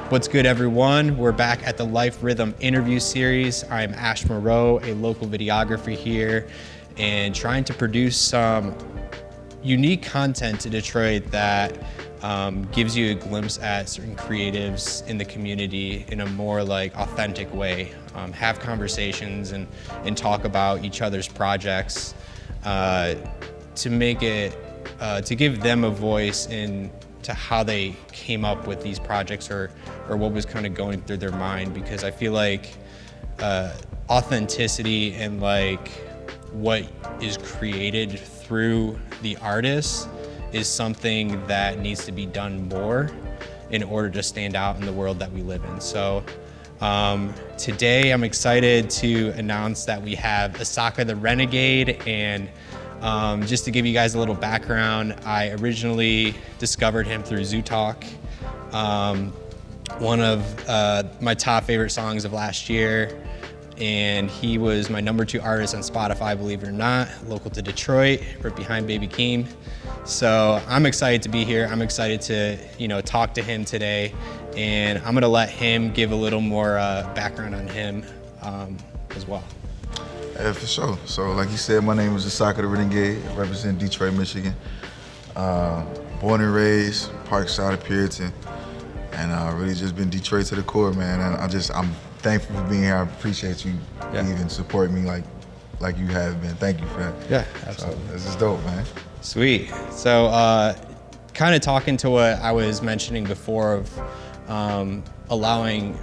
What's good, everyone? We're back at the Life Rhythm interview series. I'm Ashe Moró, a local videographer here, and trying to produce some unique content to Detroit that gives you a glimpse at certain creatives in the community in a more like authentic way. Have conversations and talk about each other's projects to make it, to give them a voice in to how they came up with these projects or what was kind of going through their mind, because I feel like authenticity and like what is created through the artist is something that needs to be done more in order to stand out in the world that we live in. So today I'm excited to announce that we have Asaka the Renegade, and just to give you guys a little background, I originally discovered him through Zoo Talk, one of my top favorite songs of last year, and he was my #2 artist on Spotify, believe it or not, local to Detroit, right behind Baby Keem. So I'm excited to be here. I'm excited to talk to him today, and I'm gonna let him give a little more background on him as well. Yeah, for sure. So like you said, my name is Asaka the Renegade. I represent Detroit, Michigan. Born and raised, Parkside of Puritan, and really just been Detroit to the core, man. And I'm thankful for being here. I appreciate you even supporting me like you have been. Thank you for that. Yeah, absolutely. So, this is dope, man. Sweet. So kind of talking to what I was mentioning before of allowing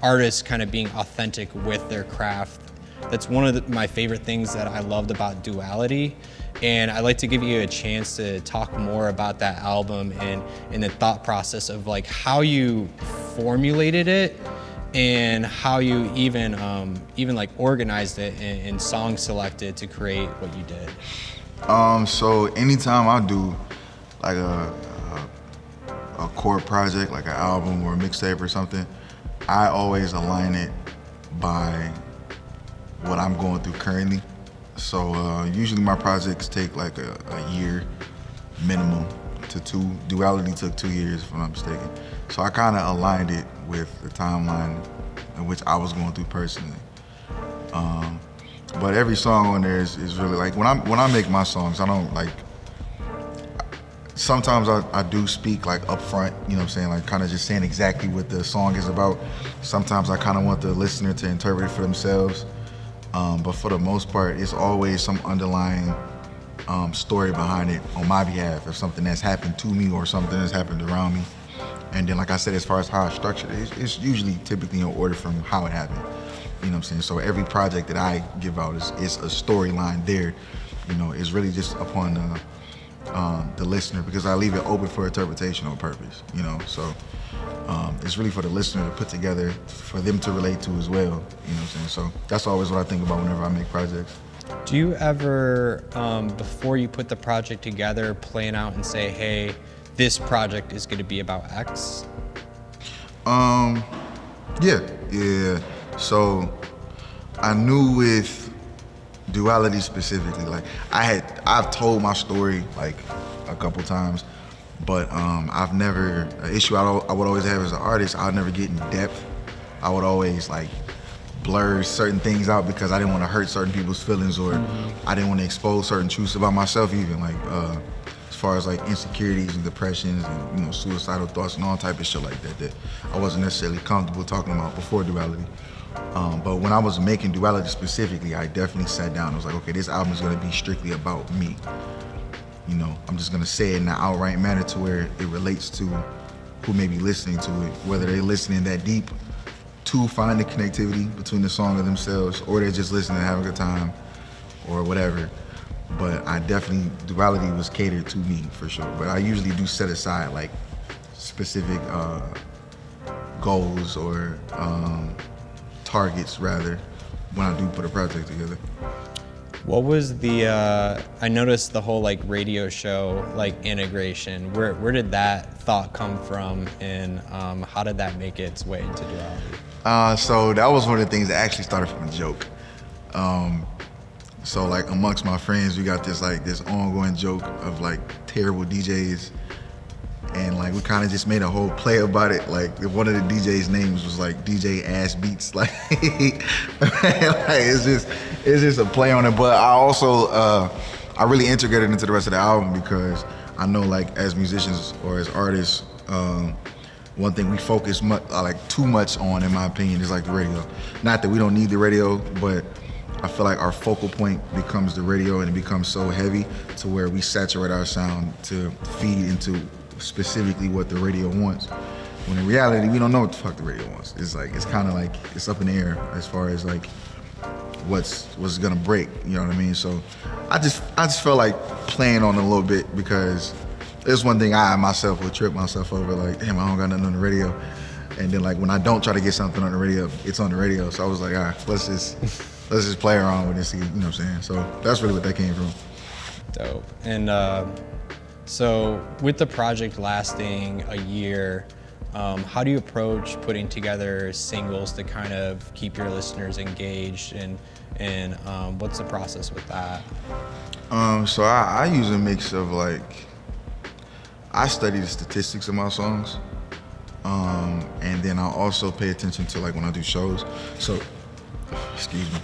artists kind of being authentic with their craft. That's one of my favorite things that I loved about Duality, and I'd like to give you a chance to talk more about that album and the thought process of like how you formulated it and how you even like organized it and song selected to create what you did. So anytime I do like a core project, like an album or a mixtape or something, I always align it by what I'm going through currently. So usually my projects take like a year minimum to 2. Duality took 2 years, if I'm not mistaken. So I kind of aligned it with the timeline in which I was going through personally. But every song on there is really like, when I make my songs, I don't like, sometimes I do speak like up front, you know what I'm saying, like kind of just saying exactly what the song is about. Sometimes I kind of want the listener to interpret it for themselves. But for the most part, it's always some underlying story behind it on my behalf, of something that's happened to me or something that's happened around me. And then, like I said, as far as how I structure it, it's usually typically in order from how it happened. You know what I'm saying? So every project that I give out is a storyline there. You know, it's really just upon the listener, because I leave it open for interpretation on purpose. You know, so it's really for the listener to put together, for them to relate to as well. You know what I'm saying? So that's always what I think about whenever I make projects. Do you ever, before you put the project together, plan out and say, hey, this project is going to be about X? Yeah. So I knew with Duality specifically, like I've told my story like a couple times, but I've never, an issue I would always have as an artist, I'd never get in depth. I would always like blur certain things out because I didn't want to hurt certain people's feelings, or I didn't want to expose certain truths about myself even, like as far as like insecurities and depressions and suicidal thoughts and all type of shit like that I wasn't necessarily comfortable talking about before Duality. But when I was making Duality specifically, I definitely sat down and was like, okay, this album is gonna be strictly about me. You know, I'm just gonna say it in an outright manner to where it relates to who may be listening to it, whether they're listening that deep to find the connectivity between the song and themselves, or they're just listening and having a good time, or whatever. But I definitely, Duality was catered to me for sure. But I usually do set aside like specific goals or targets rather when I do put a project together. What was the, I noticed the whole like radio show like integration. Where did that thought come from, and how did that make its way into Duality? So that was one of the things that actually started from a joke. So like amongst my friends, we got this ongoing joke of like terrible DJs and like we kind of just made a whole play about it. Like one of the DJ's names was like DJ Ass Beats. Like, it's just a play on it. But I also I really integrated into the rest of the album because I know like as musicians or as artists, one thing we focus too much on, in my opinion, is like the radio. Not that we don't need the radio, but I feel like our focal point becomes the radio, and it becomes so heavy to where we saturate our sound to feed into specifically what the radio wants. When in reality, we don't know what the fuck the radio wants. It's like, it's kind of like, it's up in the air as far as like what's gonna break, you know what I mean? So I just felt like playing on it a little bit, because there's one thing I myself would trip myself over, like, damn, I don't got nothing on the radio. And then like when I don't try to get something on the radio, it's on the radio. So I was like, all right, let's just play around with this, you know what I'm saying? So that's really what that came from. Dope. And so with the project lasting a year, how do you approach putting together singles to kind of keep your listeners engaged, and what's the process with that? So I use a mix of like, I study the statistics of my songs, and then I also pay attention to like when I do shows. So, excuse me.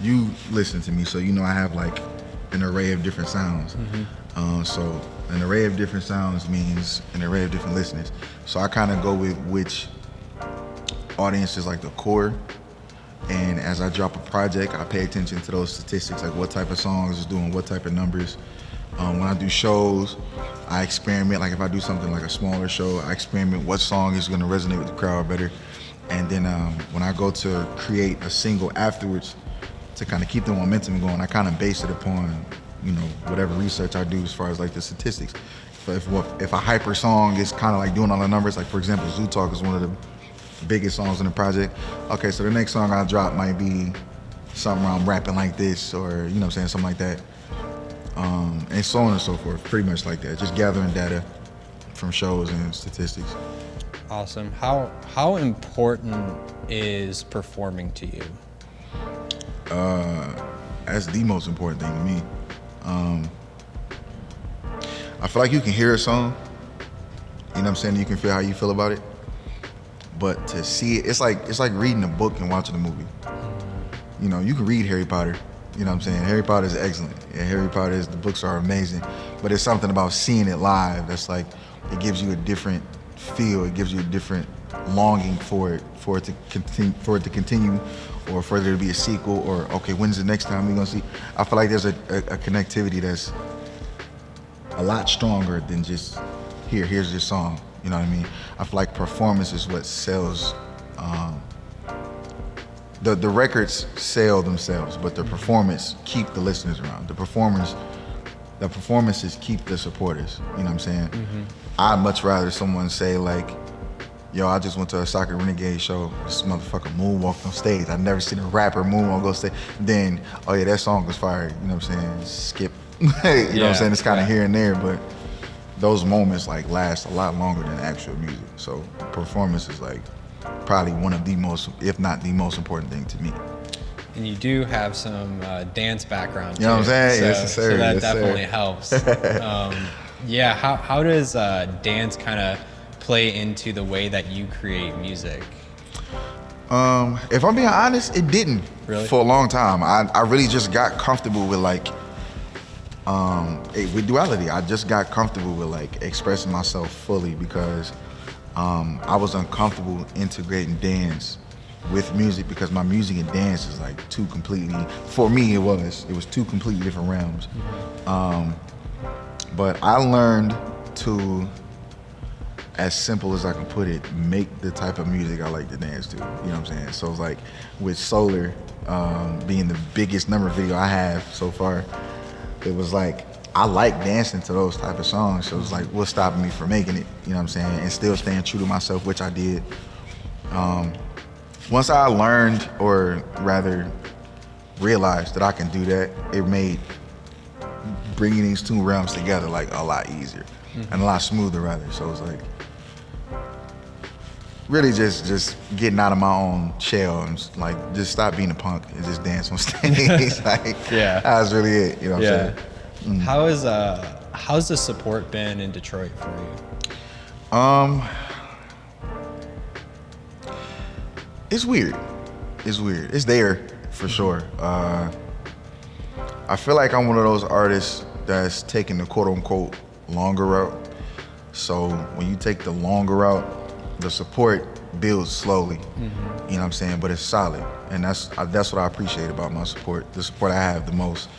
You listen to me, so you know I have like an array of different sounds. Mm-hmm. So an array of different sounds means an array of different listeners. So I kind of go with which audience is like the core. And as I drop a project, I pay attention to those statistics, like what type of songs is doing what type of numbers. When I do shows, I experiment. Like if I do something like a smaller show, I experiment what song is going to resonate with the crowd better. And then when I go to create a single afterwards, to kind of keep the momentum going, I kind of base it upon, you know, whatever research I do as far as like the statistics. If a hyper song is kind of like doing all the numbers, like for example, Zoo Talk is one of the biggest songs in the project. Okay, so the next song I drop might be something where I'm rapping like this, or you know what I'm saying, something like that. And so on and so forth, pretty much like that. Just gathering data from shows and statistics. Awesome. How important is performing to you? That's the most important thing to me. I feel like you can hear a song, you know what I'm saying, you can feel how you feel about it. But to see it, it's like reading a book and watching a movie. You know, you can read Harry Potter, you know what I'm saying? Harry Potter is excellent. Yeah, the books are amazing. But it's something about seeing it live that's like, it gives you a different feel, it gives you a different longing for it to continue, or for there to be a sequel, or okay, when's the next time we're gonna see? I feel like there's a connectivity that's a lot stronger than just here's this song. You know what I mean? I feel like performance is what sells. The records sell themselves, but the performance keep the listeners around. The performances keep the supporters. You know what I'm saying? Mm-hmm. I'd much rather someone say like, yo, I just went to a Asaka the Renegade show. This motherfucker moonwalked on stage. I've never seen a rapper moonwalk on stage. Then, oh yeah, that song was fire. You know what I'm saying? Skip. You know what I'm saying? It's kind of here and there, but those moments like last a lot longer than actual music. So performance is like probably one of the most, if not the most important thing to me. And you do have some dance background too. You know what I'm saying? So, yes, sir. So that yes, definitely sir. helps. Yeah, how does dance kind of play into the way that you create music? If I'm being honest, it didn't. Really? For a long time. I really just got comfortable with like, with Duality. I just got comfortable with like expressing myself fully because I was uncomfortable integrating dance with music, because my music and dance is like two completely, for me it was two completely different realms. But I learned to, as simple as I can put it, make the type of music I like to dance to. You know what I'm saying? So it's like with Solar being the biggest number video I have so far, it was like I like dancing to those type of songs. So it's like, what's stopping me from making it? You know what I'm saying? And still staying true to myself, which I did. Once I learned, or rather realized that I can do that, it made bringing these two realms together like a lot easier and a lot smoother rather. So it's like really just getting out of my own shell and like just stop being a punk and just dance on stage. Like, yeah, that's really it. You know what I'm saying? How how's the support been in Detroit for you? It's weird. It's there for sure. I feel like I'm one of those artists that's taking the quote unquote longer route. So when you take the longer route, the support builds slowly. You know what I'm saying? But it's solid, and that's what I appreciate about my support. The support I have the most.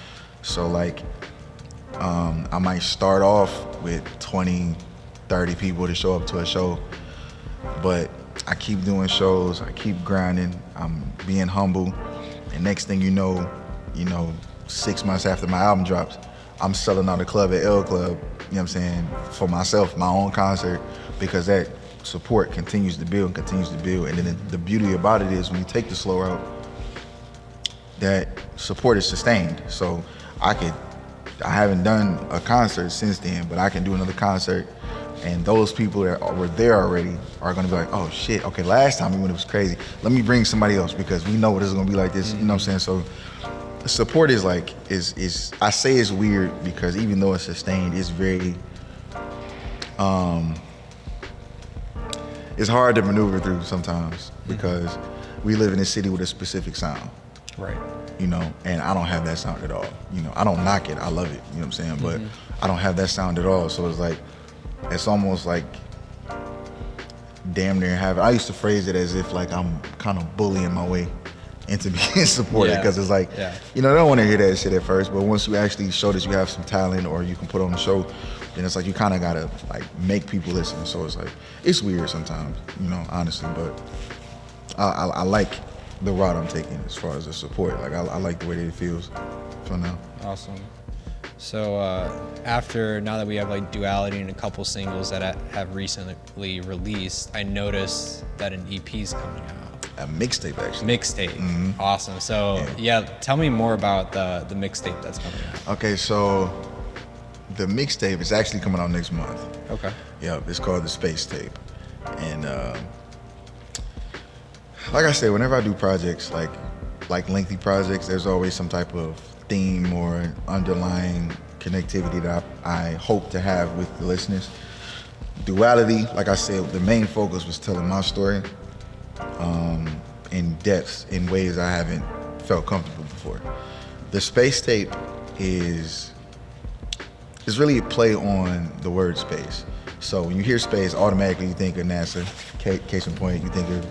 So like, I might start off with 20, 30 people to show up to a show, but I keep doing shows, I keep grinding, I'm being humble, and next thing you know, 6 months after my album drops, I'm selling out a club at L Club, you know what I'm saying, for myself, my own concert, because that support continues to build, and then the beauty about it is when you take the slow route, that support is sustained. So I haven't done a concert since then, but I can do another concert, and those people that were there already are gonna be like, oh shit, okay, last time we went it was crazy. Let me bring somebody else because we know it's gonna be like this, you know what I'm saying? So support is like, I say it's weird because even though it's sustained, it's very, it's hard to maneuver through sometimes because we live in a city with a specific sound. Right. And I don't have that sound at all. I don't knock it, I love it, you know what I'm saying? But I don't have that sound at all. So it's like, it's almost like damn near have it. I used to phrase it as if like I'm kind of bullying my way into being supported because it's like, they don't want to hear that shit at first, but once you actually show that you have some talent or you can put on a show, then it's like you kind of gotta like make people listen. So it's like, it's weird sometimes, honestly, but I like the route I'm taking as far as the support. Like I like the way that it feels for now. Awesome. So now that we have like Duality and a couple singles that have recently released, I noticed that an EP is coming out. A mixtape, actually. Mixtape. Awesome. So tell me more about the mixtape that's coming out. Okay, so the mixtape is actually coming out next month. Okay. Yeah, it's called the Space Tape. And like I said, whenever I do projects, like lengthy projects, there's always some type of theme or underlying connectivity that I hope to have with the listeners. Duality, like I said, the main focus was telling my story in depth, in ways I haven't felt comfortable before. The Space Tape is really a play on the word space. So when you hear space, automatically you think of NASA. Case in point, you think of,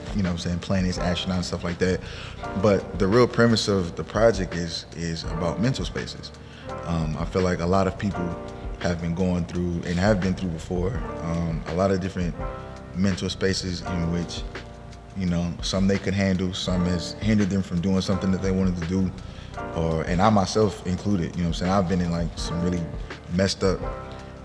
planets, astronauts, stuff like that. But the real premise of the project is about mental spaces. I feel like a lot of people have been going through, and have been through before, a lot of different mental spaces in which, some they could handle, some has hindered them from doing something that they wanted to do, and I myself included, I've been in like some really messed up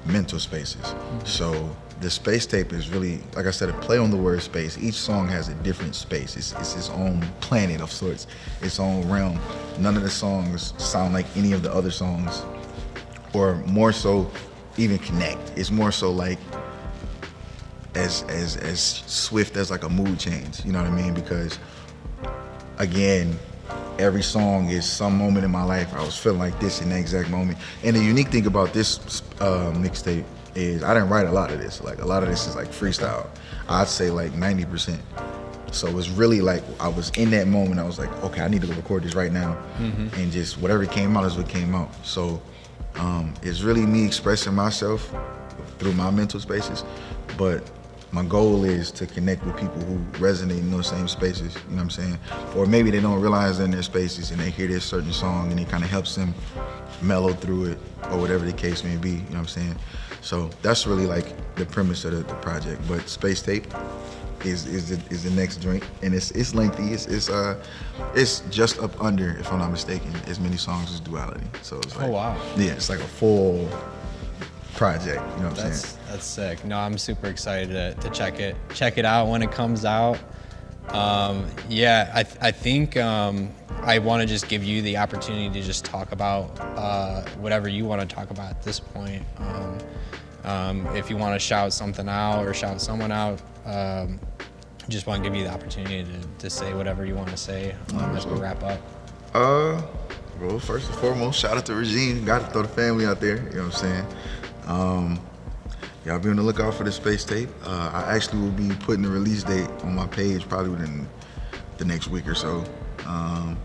mental spaces. So the Space Tape is really, like I said, a play on the word space. Each song has a different space. It's its own planet of sorts, its own realm. None of the songs sound like any of the other songs, or more so even connect. It's more so like as swift as like a mood change, you know what I mean? Because again, every song is some moment in my life I was feeling like this in that exact moment. And the unique thing about this mixtape is I didn't write a lot of this. Like a lot of this is like freestyle. I'd say like 90%. So it was really like I was in that moment. I was like, okay, I need to go record this right now. And just whatever came out is what came out. So it's really me expressing myself through my mental spaces. But my goal is to connect with people who resonate in those same spaces, you know what I'm saying? Or maybe they don't realize they're in their spaces and they hear this certain song and it kind of helps them mellow through it, or whatever the case may be, you know what I'm saying? So that's really like the premise of the project. But Space Tape is the next drink, and it's lengthy. It's just up under, if I'm not mistaken, as many songs as Duality. So it's like, oh wow. Yeah, it's like a full project, you know what I'm saying? That's sick. No, I'm super excited to check it out when it comes out. I think I want to just give you the opportunity to just talk about whatever you want to talk about at this point. If you want to shout something out or shout someone out, just want to give you the opportunity to say whatever you want to say as we wrap up. Well, first and foremost, shout out to Regine. Got to throw the family out there, you know what I'm saying? Y'all be on the lookout for the space tape. I actually will be putting the release date on my page probably within the next week or so. I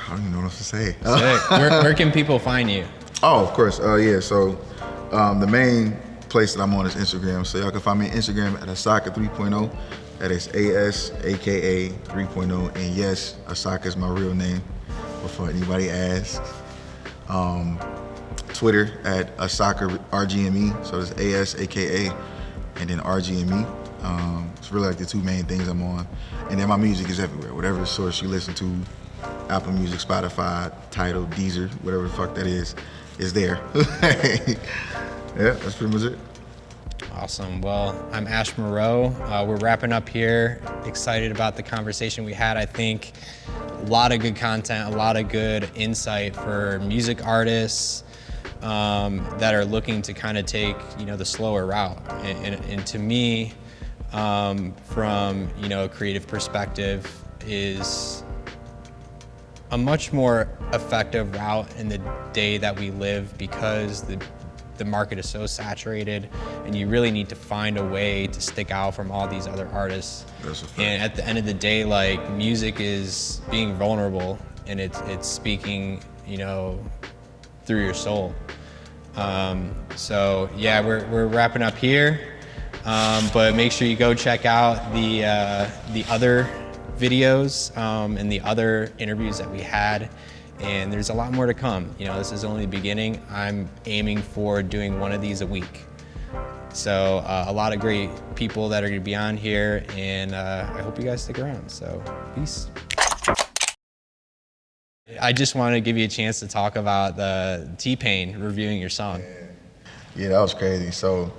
don't even know what else to say. Where can people find you? Oh, of course. Yeah. So the main place that I'm on is Instagram. So y'all can find me on Instagram at Asaka 3.0. That is ASAKA 3.0. And yes, Asaka is my real name. Before anybody asks. Twitter at Asaka RGME. So it's ASAKA and then RGME. It's really like the two main things I'm on. And then my music is everywhere. Whatever source you listen to, Apple Music, Spotify, Tidal, Deezer, whatever the fuck that is there. Yeah, that's pretty much it. Awesome. Well, I'm Ashe Moró. We're wrapping up here. Excited about the conversation we had. I think a lot of good content, a lot of good insight for music artists that are looking to kind of take, the slower route. And to me, from, a creative perspective, is a much more effective route in the day that we live, because the market is so saturated, and you really need to find a way to stick out from all these other artists. That's a fact. And at the end of the day, like, music is being vulnerable, and it's speaking, through your soul. So yeah, we're wrapping up here, but make sure you go check out the other videos and the other interviews that we had. And there's a lot more to come. This is only the beginning. I'm aiming for doing one of these a week. So a lot of great people that are gonna be on here, and I hope you guys stick around. So peace. I just want to give you a chance to talk about the T-Pain reviewing your song. Yeah, that was crazy. So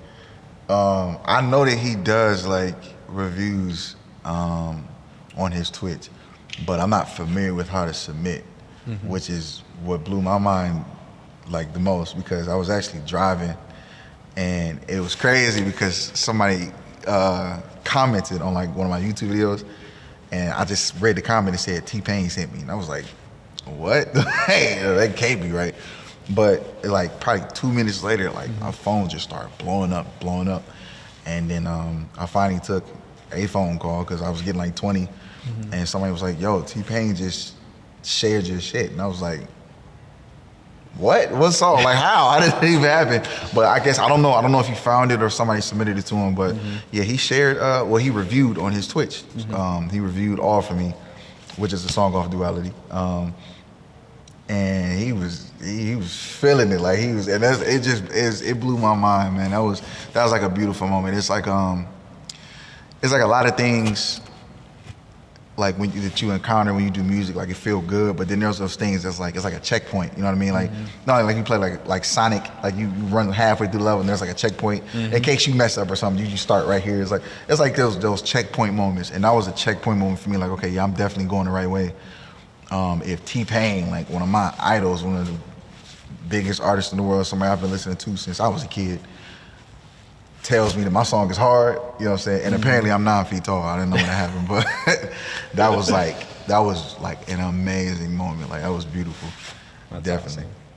I know that he does like reviews on his Twitch, but I'm not familiar with how to submit. Which is what blew my mind like the most, because I was actually driving and it was crazy because somebody commented on like one of my YouTube videos, and I just read the comment and said T-Pain sent me, and I was like, what? Hey, that can't be right. But like probably 2 minutes later, like my phone just started blowing up, and then I finally took a phone call because I was getting like 20, and somebody was like, yo, T-Pain just shared your shit, and I was like, what song? Like, how did it even happen? But I guess I don't know if he found it or somebody submitted it to him, but yeah, he shared he reviewed on his Twitch. He reviewed All For Me, which is a song off Duality, and he was feeling it, like it blew my mind, man. That was like a beautiful moment. It's like a lot of things like that you encounter when you do music, like it feel good, but then there's those things that's like, it's like a checkpoint, you know what I mean? Like, not like you play like Sonic, like you run halfway through the level and there's like a checkpoint. In case you mess up or something, you just start right here. It's like those checkpoint moments, and that was a checkpoint moment for me, like, okay, yeah, I'm definitely going the right way. If T-Pain, like one of my idols, one of the biggest artists in the world, somebody I've been listening to since I was a kid, tells me that my song is hard, you know what I'm saying? And apparently I'm 9 feet tall. I didn't know when that happened, but that was like an amazing moment. Like, that was beautiful. That's definitely. Awesome.